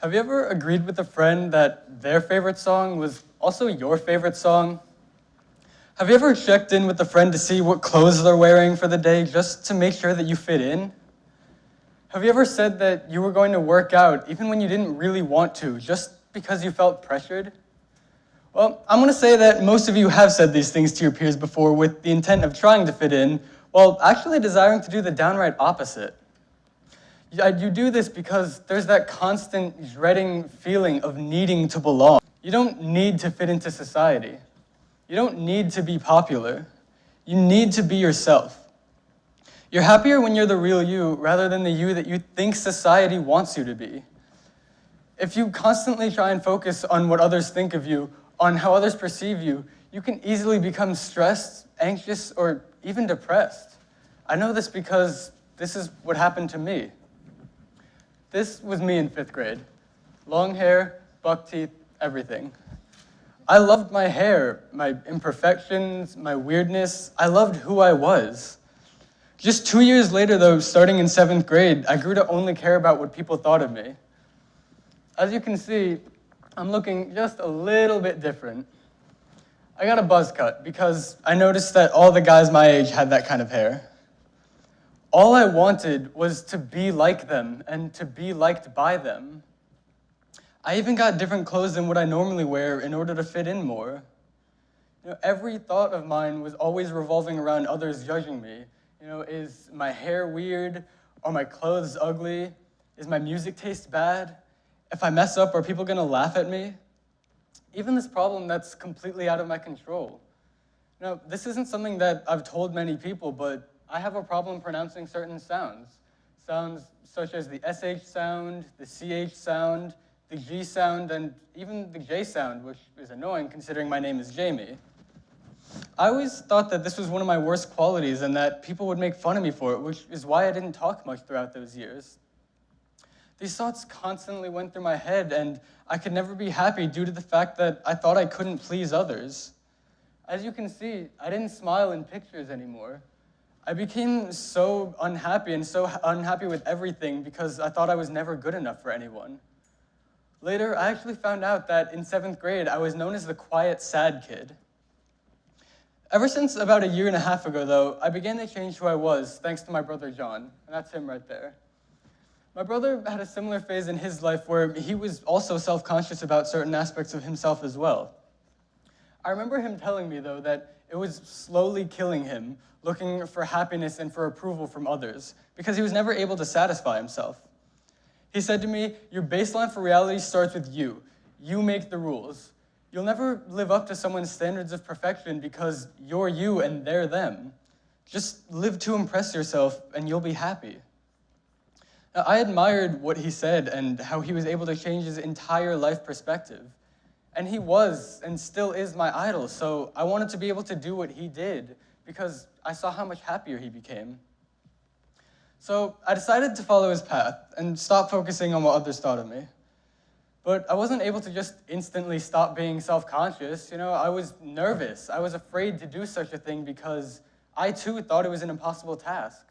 Have you ever agreed with a friend that their favorite song was also your favorite song? Have you ever checked in with a friend to see what clothes they're wearing for the day just to make sure that you fit in? Have you ever said that you were going to work out even when you didn't really want to, just because you felt pressured? Well, I'm going to say that most of you have said these things to your peers before with the intent of trying to fit in, while actually desiring to do the downright opposite. You do this because there's that constant dreading feeling of needing to belong. You don't need to fit into society. You don't need to be popular. You need to be yourself. You're happier when you're the real you rather than the you that you think society wants you to be. If you constantly try and focus on what others think of you, on how others perceive you, you can easily become stressed, anxious, or even depressed. I know this because this is what happened to me. This was me in 5th grade. Long hair, buck teeth, everything. I loved my hair, my imperfections, my weirdness. I loved who I was. Just 2 years later, though, starting in 7th grade, I grew to only care about what people thought of me. As you can see, I'm looking just a little bit different. I got a buzz cut because I noticed that all the guys my age had that kind of hair. All I wanted was to be like them and to be liked by them. I even got different clothes than what I normally wear in order to fit in more. Every thought of mine was always revolving around others judging me. Is my hair weird? Are my clothes ugly? Is my music taste bad? If I mess up, are people gonna laugh at me? Even this problem that's completely out of my control. This isn't something that I've told many people, but I have a problem pronouncing certain sounds. Sounds such as the SH sound, the CH sound, the G sound, and even the J sound, which is annoying considering my name is Jamie. I always thought that this was one of my worst qualities and that people would make fun of me for it, which is why I didn't talk much throughout those years. These thoughts constantly went through my head, and I could never be happy due to the fact that I thought I couldn't please others. As you can see, I didn't smile in pictures anymore. I became so unhappy with everything because I thought I was never good enough for anyone. Later, I actually found out that in 7th grade, I was known as the quiet, sad kid. Ever since about 1.5 years ago, though, I began to change who I was, thanks to my brother John, and that's him right there. My brother had a similar phase in his life where he was also self-conscious about certain aspects of himself as well. I remember him telling me, though, that it was slowly killing him, looking for happiness and for approval from others, because he was never able to satisfy himself. He said to me, your baseline for reality starts with you. You make the rules. You'll never live up to someone's standards of perfection because you're you and they're them. Just live to impress yourself and you'll be happy. Now, I admired what he said and how he was able to change his entire life perspective. And he was and still is my idol, so I wanted to be able to do what he did because I saw how much happier he became. So I decided to follow his path and stop focusing on what others thought of me. But I wasn't able to just instantly stop being self-conscious. I was nervous. I was afraid to do such a thing because I too thought it was an impossible task.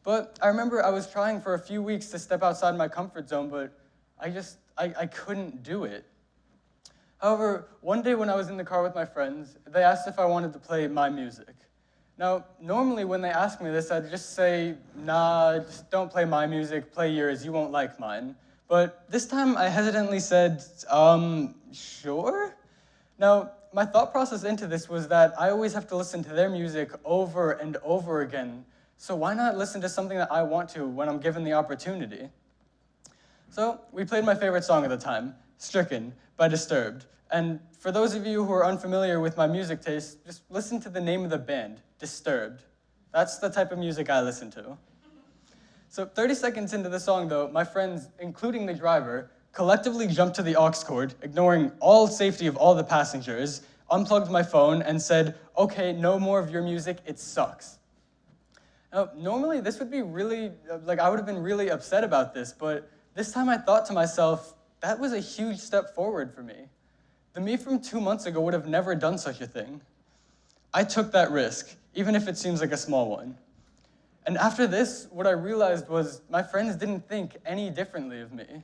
But I remember I was trying for a few weeks to step outside my comfort zone, but I couldn't do it. However, one day when I was in the car with my friends, they asked if I wanted to play my music. Now, normally when they ask me this, I'd just say, nah, just don't play my music, play yours, you won't like mine. But this time I hesitantly said, sure? Now, my thought process into this was that I always have to listen to their music over and over again, so why not listen to something that I want to when I'm given the opportunity? So we played my favorite song at the time, Stricken by Disturbed. And for those of you who are unfamiliar with my music taste, just listen to the name of the band, Disturbed. That's the type of music I listen to. So 30 seconds into the song, though, my friends, including the driver, collectively jumped to the aux cord, ignoring all safety of all the passengers, unplugged my phone, and said, okay, no more of your music, it sucks. Now, normally this would be really, I would have been really upset about this, but this time I thought to myself, that was a huge step forward for me. The me from 2 months ago would have never done such a thing. I took that risk, even if it seems like a small one. And after this, what I realized was my friends didn't think any differently of me.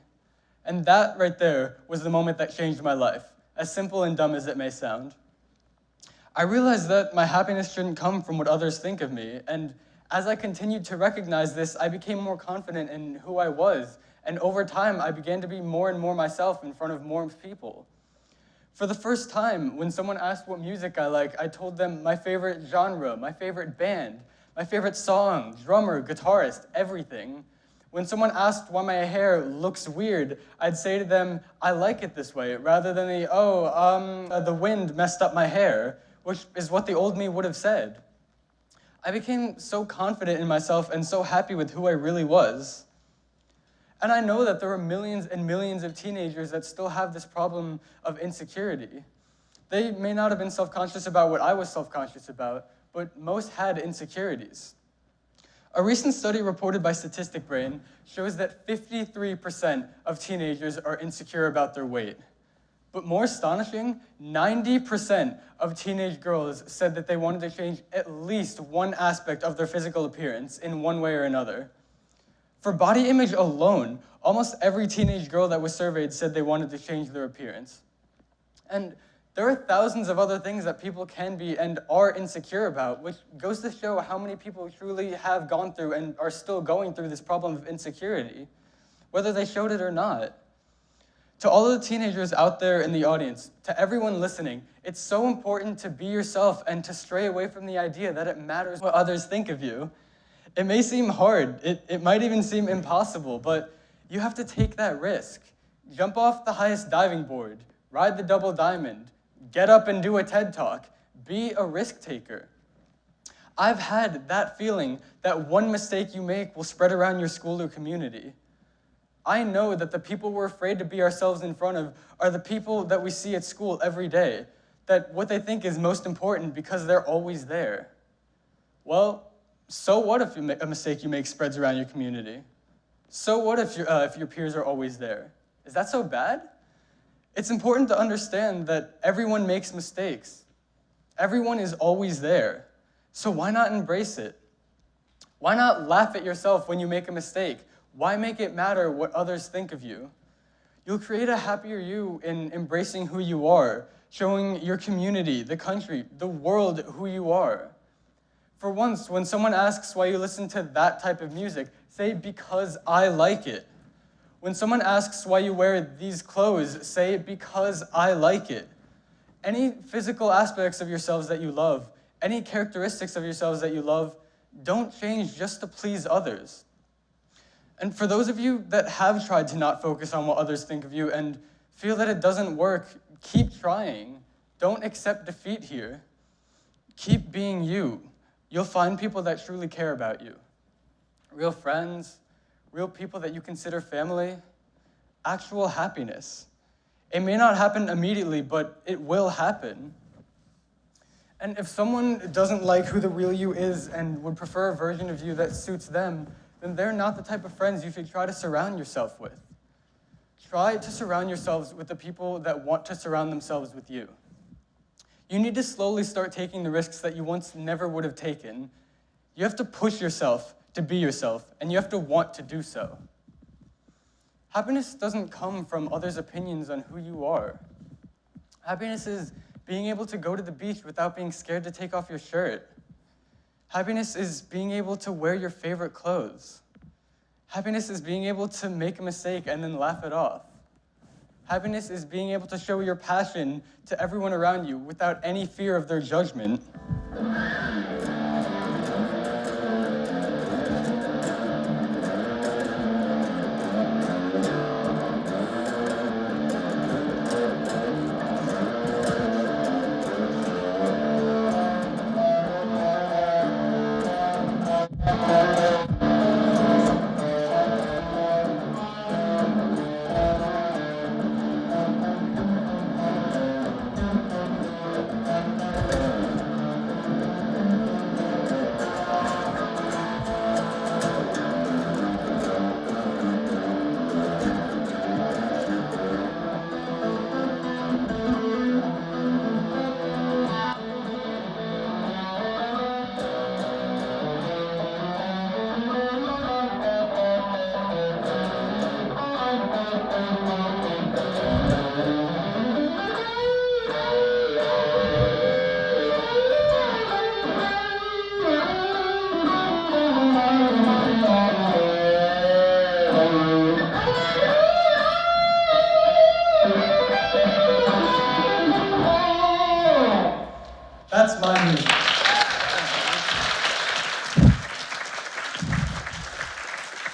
And that right there was the moment that changed my life, as simple and dumb as it may sound. I realized that my happiness shouldn't come from what others think of me, and as I continued to recognize this, I became more confident in who I was, and over time, I began to be more and more myself in front of more people. For the first time, when someone asked what music I like, I told them my favorite genre, my favorite band, my favorite song, drummer, guitarist, everything. When someone asked why my hair looks weird, I'd say to them, I like it this way, rather than the wind messed up my hair, which is what the old me would have said. I became so confident in myself and so happy with who I really was. And I know that there are millions and millions of teenagers that still have this problem of insecurity. They may not have been self-conscious about what I was self-conscious about, but most had insecurities. A recent study reported by Statistic Brain shows that 53% of teenagers are insecure about their weight. But more astonishing, 90% of teenage girls said that they wanted to change at least one aspect of their physical appearance in one way or another. For body image alone, almost every teenage girl that was surveyed said they wanted to change their appearance. And there are thousands of other things that people can be and are insecure about, which goes to show how many people truly have gone through and are still going through this problem of insecurity, whether they showed it or not. To all of the teenagers out there in the audience, to everyone listening, it's so important to be yourself and to stray away from the idea that it matters what others think of you. It may seem hard, it might even seem impossible, but you have to take that risk. Jump off the highest diving board, ride the double diamond, get up and do a TED Talk, be a risk taker. I've had that feeling that one mistake you make will spread around your school or community. I know that the people we're afraid to be ourselves in front of are the people that we see at school every day, that what they think is most important because they're always there. Well, so what if a mistake you make spreads around your community? So what if your peers are always there? Is that so bad? It's important to understand that everyone makes mistakes. Everyone is always there. So why not embrace it? Why not laugh at yourself when you make a mistake? Why make it matter what others think of you? You'll create a happier you in embracing who you are, showing your community, the country, the world who you are. For once, when someone asks why you listen to that type of music, say, because I like it. When someone asks why you wear these clothes, say, because I like it. Any physical aspects of yourselves that you love, any characteristics of yourselves that you love, don't change just to please others. And for those of you that have tried to not focus on what others think of you and feel that it doesn't work, keep trying. Don't accept defeat here. Keep being you. You'll find people that truly care about you. Real friends, real people that you consider family, actual happiness. It may not happen immediately, but it will happen. And if someone doesn't like who the real you is and would prefer a version of you that suits them, then they're not the type of friends you should try to surround yourself with. Try to surround yourselves with the people that want to surround themselves with you. You need to slowly start taking the risks that you once never would have taken. You have to push yourself to be yourself, and you have to want to do so. Happiness doesn't come from others' opinions on who you are. Happiness is being able to go to the beach without being scared to take off your shirt. Happiness is being able to wear your favorite clothes. Happiness is being able to make a mistake and then laugh it off. Happiness is being able to show your passion to everyone around you without any fear of their judgment.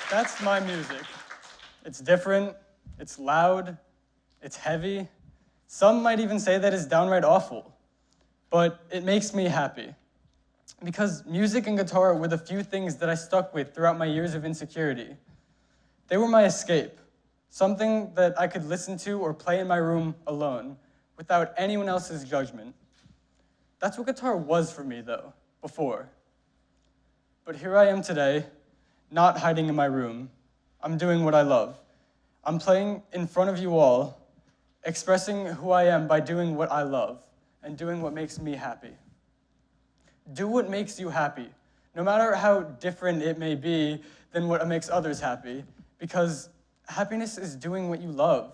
That's my music. It's different, it's loud, it's heavy. Some might even say that it's downright awful, but it makes me happy. Because music and guitar were the few things that I stuck with throughout my years of insecurity. They were my escape, something that I could listen to or play in my room alone, without anyone else's judgment. That's what guitar was for me, though, before. But here I am today, not hiding in my room. I'm doing what I love. I'm playing in front of you all, expressing who I am by doing what I love and doing what makes me happy. Do what makes you happy, no matter how different it may be than what makes others happy, because happiness is doing what you love.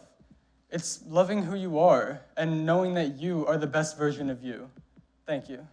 It's loving who you are and knowing that you are the best version of you. Thank you.